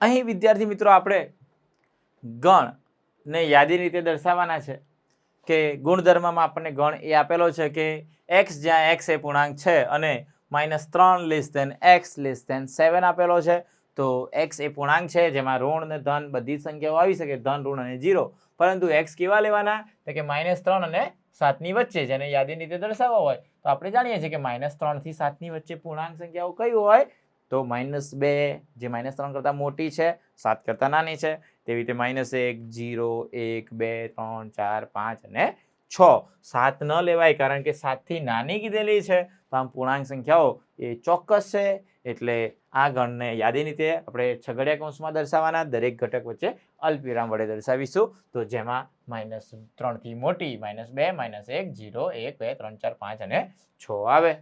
અહીં વિદ્યાર્થી મિત્રો આપણે ગણને યાદીની રીતે દર્શાવવાના છે કે ગુણધર્મમાં આપણને ગણ એ આપેલો છે કે x જ્યાં x એ પૂર્ણાંક છે અને -3 x 7 આપેલો છે. તો x એ પૂર્ણાંક છે જેમાં ઋણ અને ધન બધી સંખ્યાઓ આવી શકે, ધન, ઋણ અને 0. પરંતુ x કેવા લેવાના તો કે -3 અને 7 ની વચ્ચે, જેને યાદીની રીતે દર્શાવવા હોય તો આપણે જાણીએ છીએ કે -3 થી 7 ની વચ્ચે પૂર્ણાંક સંખ્યાઓ કઈ હોય તો -2 જે -3 કરતા મોટી છે, 7 કરતા નાની છે. તેવી રીતે -1 0 1 2 3 4 5 અને 6. 7 ન લેવાય કારણ કે 7 થી નાની કીધેલી છે. તો આમ પૂર્ણાંક સંખ્યાઓ એ ચોક્કસ છે. એટલે આ ગણને યાદીની રીતે આપણે છગડીયા કૌંસમાં દર્શાવવાના, દરેક ઘટક વચ્ચે અલ્પવિરામ વડે દર્શાવીશું. તો જેમાં -3 થી મોટી -2 -1 0 1 2 3 4 5 અને 6 આવે.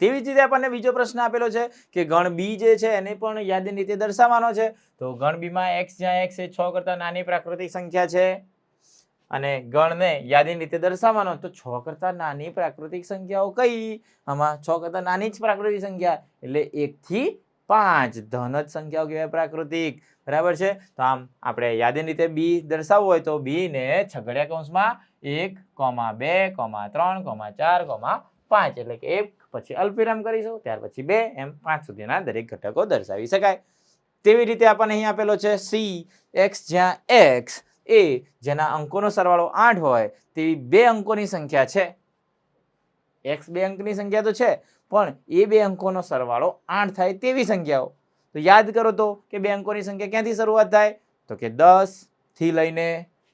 તેવી જ રીતે આપણને બીજો પ્રશ્ન આપેલો છે કે ગણ બી જે છે એને પણ યાદીની રીતે દર્શાવવાનો છે. તો ગણ બીમાં x જ્યાં x એ 6 કરતા નાની પ્રાકૃતિક સંખ્યા છે અને ગણને યાદીની રીતે દર્શાવવાનો તો 6 કરતા નાની પ્રાકૃતિક સંખ્યાઓ કઈ? આમાં 6 કરતા નાની જ પ્રાકૃતિક સંખ્યા એટલે 1 થી 5 ધન જ સંખ્યાઓ કહેવાય પ્રાકૃતિક. બરાબર છે. તો આમ આપણે યાદીની રીતે બી દર્શાવવું હોય તો બી ને છગડીયા કૌંસમાં 1, 2, 3, 4, 5 એટલે કે 1 પછી અલ્પવિરામ કરીશું, ત્યાર પછી 2 એમ 5 સુધીના દરેક ઘટકો દર્શાવી શકાય. તેવી રીતે આપણને અહીં આપેલો છે સી x જ્યાં x એ જેના અંકોનો સરવાળો 8 હોય તેવી 2 અંકોની સંખ્યા છે. x 2 અંકની સંખ્યા તો છે પણ એ 2 અંકોનો સરવાળો 8 થાય તેવી સંખ્યાઓ. તો યાદ કરો તો કે 2 અંકોની સંખ્યા ક્યાંથી શરૂઆત થાય તો કે 10 થી લઈને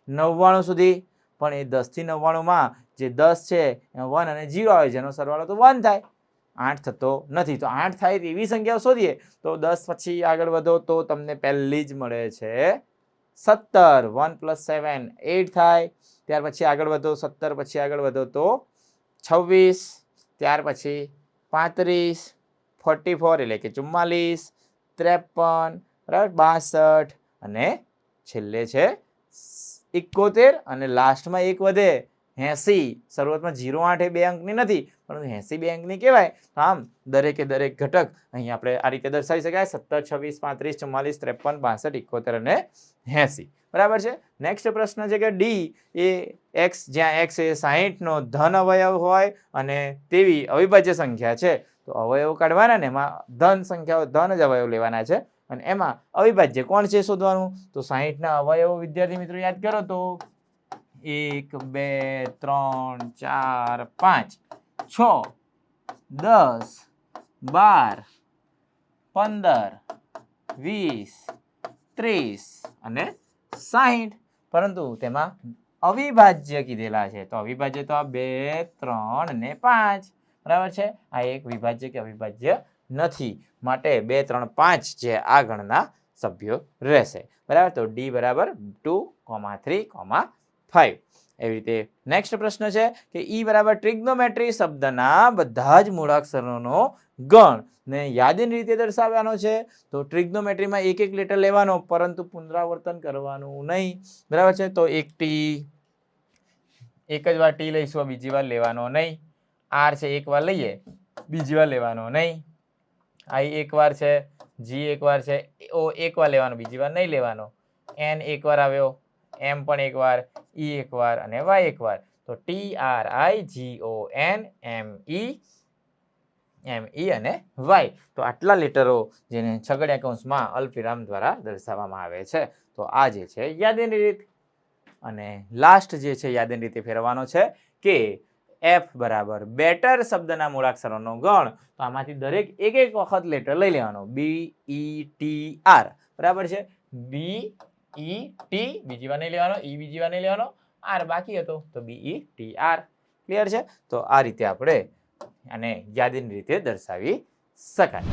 99 સુધી. પણ એ 10 થી 99 માં જે 10 છે એમાં 1 અને 0 આવે જેનો સરવાળો તો 1 થાય, 8 થતો નથી. તો 8 થાય એવી સંખ્યાઓ શોધીએ તો 10 પછી આગળ વધો તો તમને પહેલી જ મળે છે 17. 1 + 7 8 થાય. ત્યાર પછી આગળ વધો 17 પછી આગળ વધો તો 26, ત્યાર પછી 35, 44 એટલે કે 44, 53, બરાબર 62 અને છેલ્લે છે 71 અને લાસ્ટમાં એક વધે 80. શરૂઆતમાં 08 એ 2 અંકની નથી પરંતુ 80 2 અંકની કહેવાય. તો આમ દરેકે દરેક ઘટક અહીં આપણે આ રીતે દર્શાવી શકાય 17, 26, 35, 44, 53, 62, 71 અને 80. બરાબર છે. નેક્સ્ટ પ્રશ્ન છે કે ડી એ x જ્યાં x એ 60 નો ધન અવયવ હોય અને તેવી અવિભાજ્ય સંખ્યા છે. તો અવયવ કાઢવાના ને એમાં ધન સંખ્યાઓ ધન જ અવયવ લેવાના છે અને એમાં અવિભાજ્ય કોણ છે શોધવાનું. તો 60 ના અવયવો વિદ્યાર્થી મિત્રો યાદ કરો તો 1 2 3 4 5 6 10 12 15 20 30 અને 60. પરંતુ તેમાં અવિભાજ્ય કીધેલા છે તો અવિભાજ્ય તો આ 2 3 અને 5. બરાબર છે. આ એક વિભાજ્ય કે અવિભાજ્ય નથી માટે 2 3 5 જે આ ગણના સભ્યો રહેશે. બરાબર. તો ડી બરાબર 2, 3, 5. એવી રીતે નેક્સ્ટ પ્રશ્ન છે કે ઈ બરાબર ટ્રિગ્નોમેટ્રી શબ્દના બધા જ મૂળાક્ષરોનો ગણ ને યાદીની રીતે દર્શાવવાનો છે. તો ટ્રિગ્નોમેટ્રીમાં એક એક લેટર લેવાનો પરંતુ પુનરાવર્તન કરવાનું નહીં. બરાબર છે. તો એક ટી એક જ વાર ટી લઈશું, બીજી વાર લેવાનો નહીં. આર છે એક વાર લઈએ, બીજી વાર લેવાનો નહીં. આઈ એક વાર છે, જી એક વાર છે, ઓ એક વાર લેવાનો, બીજી વાર નહીં લેવાનો. એન એક વાર આવ્યો, એમ પણ એક વાર, ઈ એક વાર અને વાય એક વાર. તો T R I G O N M E અને વાય. તો આટલા લેટરો જેને છગડીયા કૌંસમાં અલ્પવિરામ દ્વારા દર્શાવવામાં આવે છે. તો આ જે છે યાદીની રીત. અને લાસ્ટ જે છે યાદીની રીતે ફેરવવાનો છે કે એફ બરાબર બેટર શબ્દના મૂળાક્ષરોનો ગણ. તો આમાંથી દરેક એક એક વખત લેટર લઈ લેવાનો. બી ઈ ટી આર. બરાબર છે. બી ઈ ટી બીજી વાર નહીં લેવાનો, ઈ બીજી વાર નહીં લેવાનો, આર બાકી હતો તો બી ઈ ટી આર. ક્લિયર છે. તો આ રીતે આપણે અને યાદીની રીતે દર્શાવી શકાય.